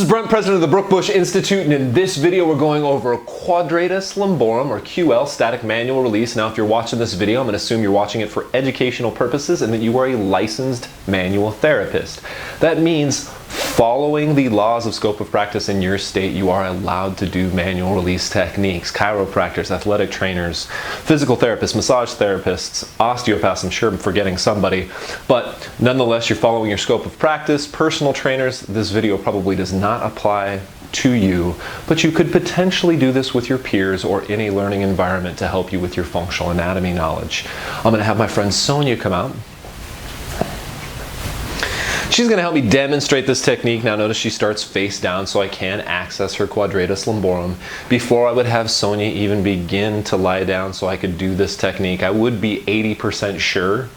is Brent, president of the Brookbush Institute, and in this video we're going over Quadratus Lumborum, or QL, static manual release. Now if you're watching this video, I'm going to assume you're watching it for educational purposes and that you are a licensed manual therapist. That means following the laws of scope of practice in your state, you are allowed to do manual release techniques. Chiropractors, athletic trainers, physical therapists, massage therapists, osteopaths, I'm sure I'm forgetting somebody, but nonetheless you're following your scope of practice. Personal trainers, this video probably does not apply to you, but you could potentially do this with your peers or in a learning environment to help you with your functional anatomy knowledge. I'm going to have my friend Sonia come out. She's going to help me demonstrate this technique. Now notice she starts face down so I can access her Quadratus Lumborum. Before I would have Sonia even begin to lie down so I could do this technique, I would be 80% sure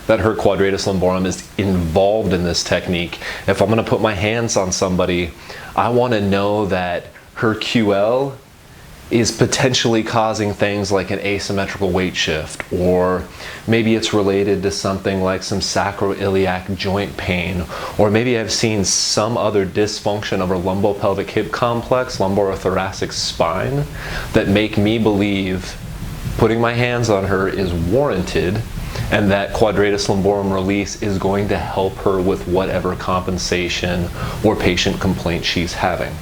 that her Quadratus Lumborum is involved in this technique. If I'm going to put my hands on somebody, I want to know that her QL is potentially causing things like an asymmetrical weight shift, or maybe it's related to something like some sacroiliac joint pain, or maybe I've seen some other dysfunction of her lumbopelvic hip complex, lumborothoracic spine, that make me believe putting my hands on her is warranted, and that Quadratus Lumborum release is going to help her with whatever compensation or patient complaint she's having.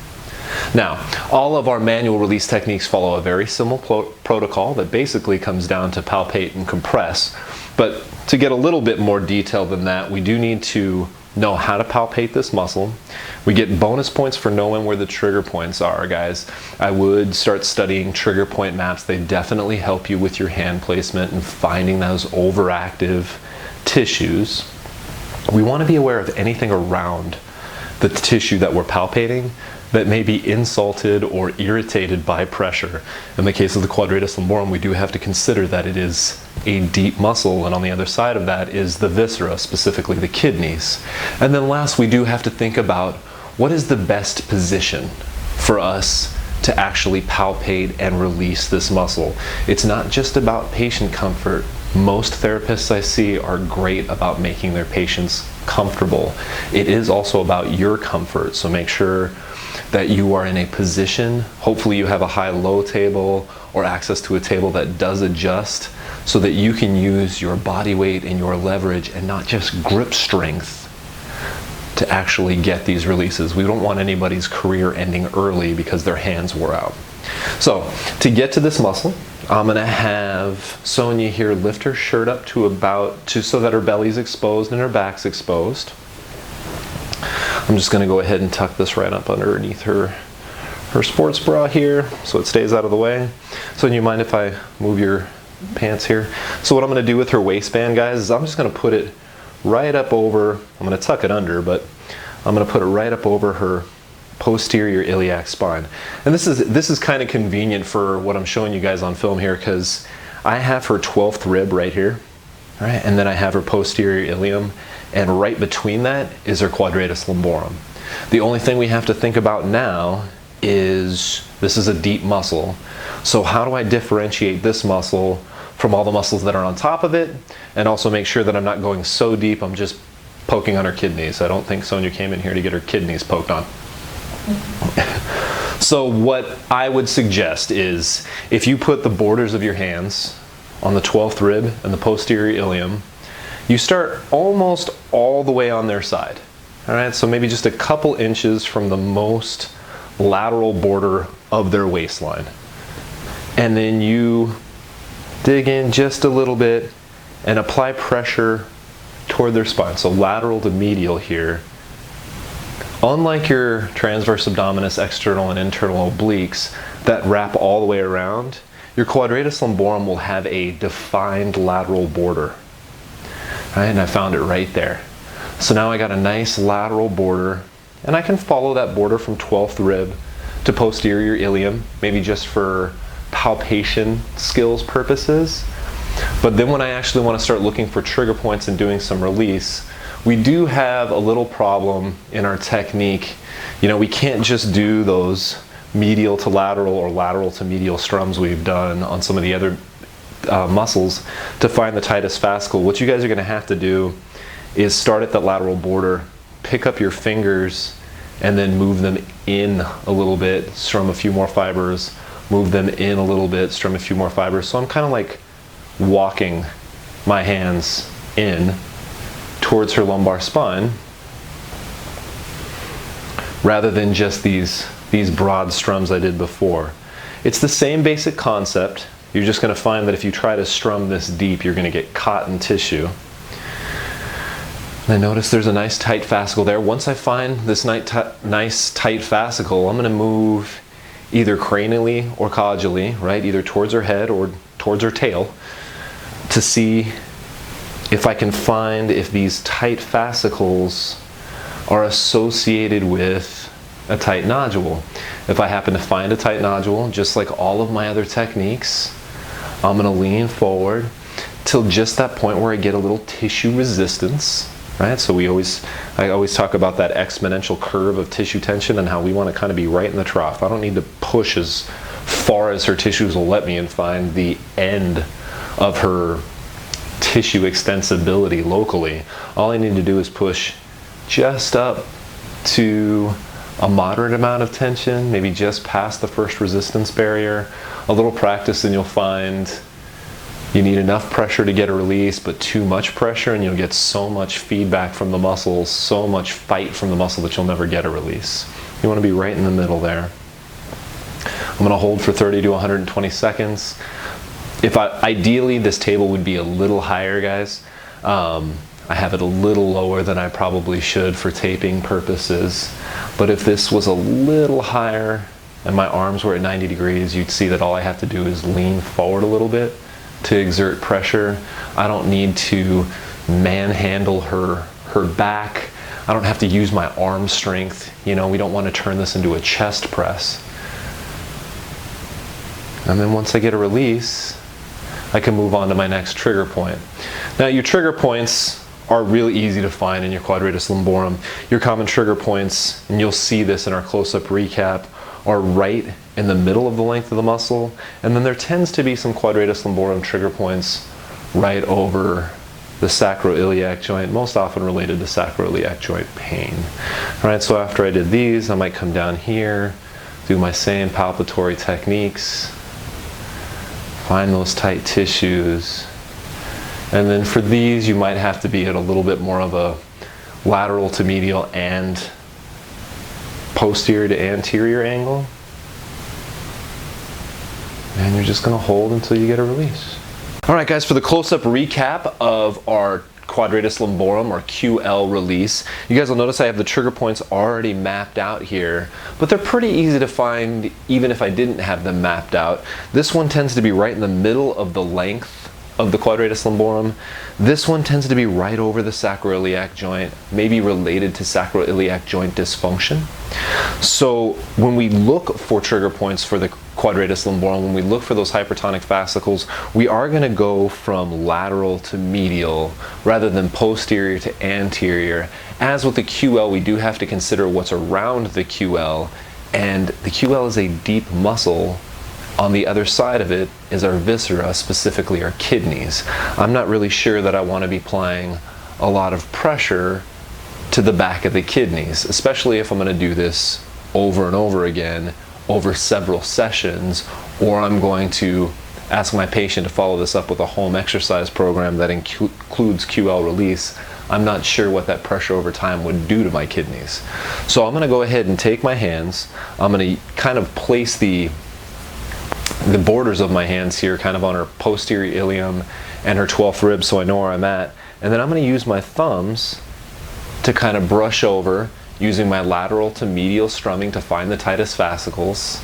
Now, all of our manual release techniques follow a very similar protocol that basically comes down to palpate and compress. But to get a little bit more detailed than that, we do need to know how to palpate this muscle. We get bonus points for knowing where the trigger points are, guys. I would start studying trigger point maps. They definitely help you with your hand placement and finding those overactive tissues. We want to be aware of anything around the tissue that we're palpating that may be insulted or irritated by pressure. In the case of the Quadratus Lumborum, we do have to consider that it is a deep muscle, and on the other side of that is the viscera, specifically the kidneys. And then last, we do have to think about what is the best position for us to actually palpate and release this muscle. It's not just about patient comfort. Most therapists I see are great about making their patients comfortable. It is also about your comfort, so make sure that you are in a position, hopefully you have a high-low table or access to a table that does adjust so that you can use your body weight and your leverage and not just grip strength to actually get these releases. We don't want anybody's career ending early because their hands wore out. So to get to this muscle, I'm going to have Sonia here lift her shirt up to so that her belly's exposed and her back's exposed. I'm just going to go ahead and tuck this right up underneath her sports bra here so it stays out of the way. So do you mind if I move your pants here? So what I'm going to do with her waistband, guys, is I'm just going to put it right up over, I'm going to tuck it under, but I'm going to put it right up over her posterior iliac spine. And this is kind of convenient for what I'm showing you guys on film here, because I have her 12th rib right here, right? And then I have her posterior ilium, and right between that is her Quadratus Lumborum. The only thing we have to think about now is this is a deep muscle. So how do I differentiate this muscle from all the muscles that are on top of it, and also make sure that I'm not going so deep I'm just poking on her kidneys? I don't think Sonia came in here to get her kidneys poked on. So what I would suggest is if you put the borders of your hands on the 12th rib and the posterior ilium, you start almost all the way on their side. All right, so maybe just a couple inches from the most lateral border of their waistline. And then you dig in just a little bit and apply pressure toward their spine. So lateral to medial here. Unlike your transverse abdominis, external and internal obliques that wrap all the way around, your Quadratus Lumborum will have a defined lateral border. Right, and I found it right there. So now I got a nice lateral border, and I can follow that border from 12th rib to posterior ilium, maybe just for palpation skills purposes. But then when I actually want to start looking for trigger points and doing some release, we do have a little problem in our technique. You know, we can't just do those medial to lateral or lateral to medial strums we've done on some of the other muscles to find the tightest fascicle. What you guys are going to have to do is start at the lateral border, pick up your fingers and then move them in a little bit, strum a few more fibers, move them in a little bit, strum a few more fibers. So I'm kind of like walking my hands in towards her lumbar spine rather than just these broad strums I did before. It's the same basic concept. You're just going to find that if you try to strum this deep, you're going to get caught in tissue. And notice there's a nice tight fascicle there. Once I find this nice tight fascicle, I'm going to move either cranially or caudally, right? Either towards her head or towards her tail, to see if I can find if these tight fascicles are associated with a tight nodule. If I happen to find a tight nodule, just like all of my other techniques, I'm going to lean forward till just that point where I get a little tissue resistance, right? So I always talk about that exponential curve of tissue tension and how we want to kind of be right in the trough. I don't need to push as far as her tissues will let me and find the end of her tissue extensibility locally. All I need to do is push just up to a moderate amount of tension, maybe just past the first resistance barrier. A little practice and you'll find you need enough pressure to get a release, but too much pressure and you'll get so much feedback from the muscles, so much fight from the muscle that you'll never get a release. You want to be right in the middle there. I'm going to hold for 30 to 120 seconds. Ideally, this table would be a little higher, guys. I have it a little lower than I probably should for taping purposes. But if this was a little higher and my arms were at 90 degrees, you'd see that all I have to do is lean forward a little bit to exert pressure. I don't need to manhandle her back. I don't have to use my arm strength. You know, we don't want to turn this into a chest press. And then once I get a release, I can move on to my next trigger point. Now, your trigger points are really easy to find in your Quadratus Lumborum. Your common trigger points, and you'll see this in our close-up recap, are right in the middle of the length of the muscle, and then there tends to be some Quadratus Lumborum trigger points right over the sacroiliac joint, most often related to sacroiliac joint pain. All right, so after I did these, I might come down here, do my same palpatory techniques, find those tight tissues. And then for these, you might have to be at a little bit more of a lateral to medial and posterior to anterior angle. And you're just going to hold until you get a release. All right, guys, for the close-up recap of our Quadratus Lumborum or QL release, you guys will notice I have the trigger points already mapped out here, but they're pretty easy to find even if I didn't have them mapped out. This one tends to be right in the middle of the length of the Quadratus Lumborum. This one tends to be right over the sacroiliac joint, maybe related to sacroiliac joint dysfunction. So when we look for trigger points for the Quadratus Lumborum, when we look for those hypertonic fascicles, we are going to go from lateral to medial rather than posterior to anterior. As with the QL, we do have to consider what's around the QL, and the QL is a deep muscle. On the other side of it is our viscera, specifically our kidneys. I'm not really sure that I want to be applying a lot of pressure to the back of the kidneys, especially if I'm going to do this over and over again over several sessions, or I'm going to ask my patient to follow this up with a home exercise program that includes QL release. I'm not sure what that pressure over time would do to my kidneys. So I'm going to go ahead and take my hands. I'm going to kind of place the borders of my hands here kind of on her posterior ilium and her 12th rib so I know where I'm at. And then I'm going to use my thumbs to kind of brush over using my lateral to medial strumming to find the tightest fascicles.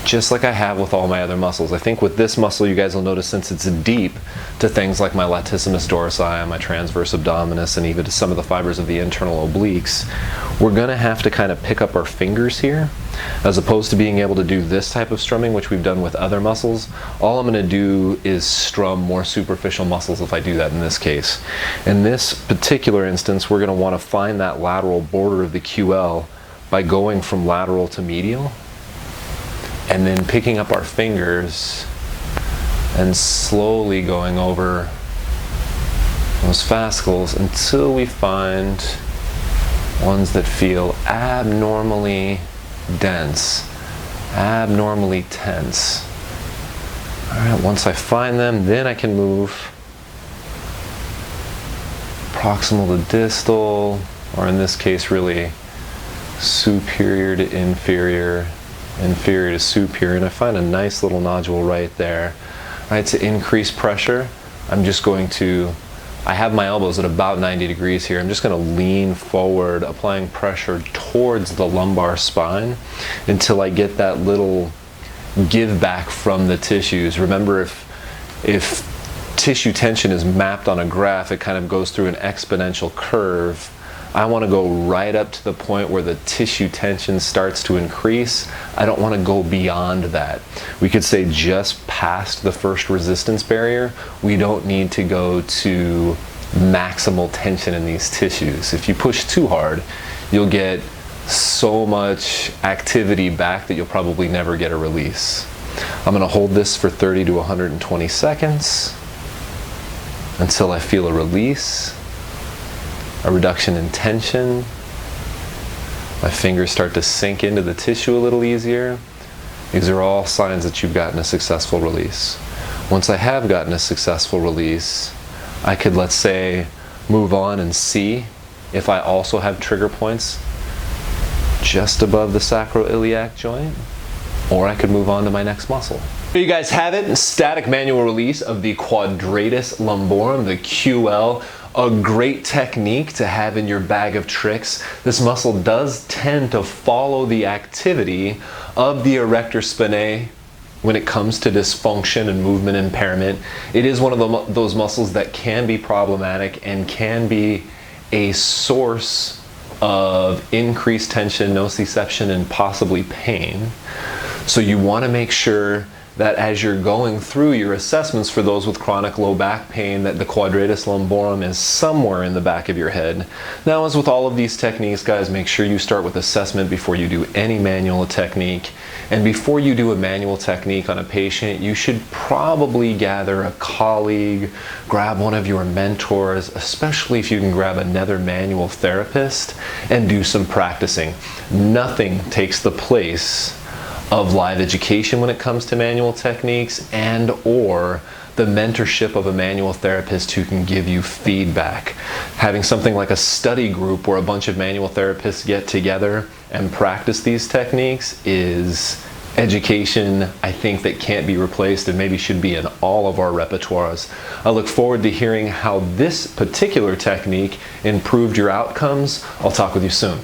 Just like I have with all my other muscles. I think with this muscle, you guys will notice, since it's deep to things like my latissimus dorsi, my transverse abdominis, and even to some of the fibers of the internal obliques, we're going to have to kind of pick up our fingers here, as opposed to being able to do this type of strumming, which we've done with other muscles. All I'm going to do is strum more superficial muscles if I do that in this case. In this particular instance, we're going to want to find that lateral border of the QL by going from lateral to medial, and then picking up our fingers and slowly going over those fascicles until we find ones that feel abnormally dense, abnormally tense. All right, once I find them, then I can move proximal to distal, or in this case really superior to inferior, inferior to superior, and I find a nice little nodule right there. All right, to increase pressure, I'm just going to, I have my elbows at about 90 degrees here. I'm just going to lean forward, applying pressure towards the lumbar spine until I get that little give back from the tissues. Remember, if tissue tension is mapped on a graph, it kind of goes through an exponential curve. I want to go right up to the point where the tissue tension starts to increase. I don't want to go beyond that. We could say just past the first resistance barrier. We don't need to go to maximal tension in these tissues. If you push too hard, you'll get so much activity back that you'll probably never get a release. I'm going to hold this for 30 to 120 seconds until I feel a release, a reduction in tension. My fingers start to sink into the tissue a little easier. These are all signs that you've gotten a successful release. Once I have gotten a successful release, I could, let's say, move on and see if I also have trigger points just above the sacroiliac joint, or I could move on to my next muscle. There you guys have it, static manual release of the Quadratus Lumborum, the QL. A great technique to have in your bag of tricks. This muscle does tend to follow the activity of the erector spinae when it comes to dysfunction and movement impairment. It is one of those muscles that can be problematic and can be a source of increased tension, nociception, and possibly pain. So you want to make sure that as you're going through your assessments for those with chronic low back pain, that the Quadratus Lumborum is somewhere in the back of your head. Now, as with all of these techniques, guys, make sure you start with assessment before you do any manual technique. And before you do a manual technique on a patient, you should probably gather a colleague, grab one of your mentors, especially if you can grab another manual therapist, and do some practicing. Nothing takes the place of live education when it comes to manual techniques, and or the mentorship of a manual therapist who can give you feedback. Having something like a study group where a bunch of manual therapists get together and practice these techniques is education, I think, that can't be replaced and maybe should be in all of our repertoires. I look forward to hearing how this particular technique improved your outcomes. I'll talk with you soon.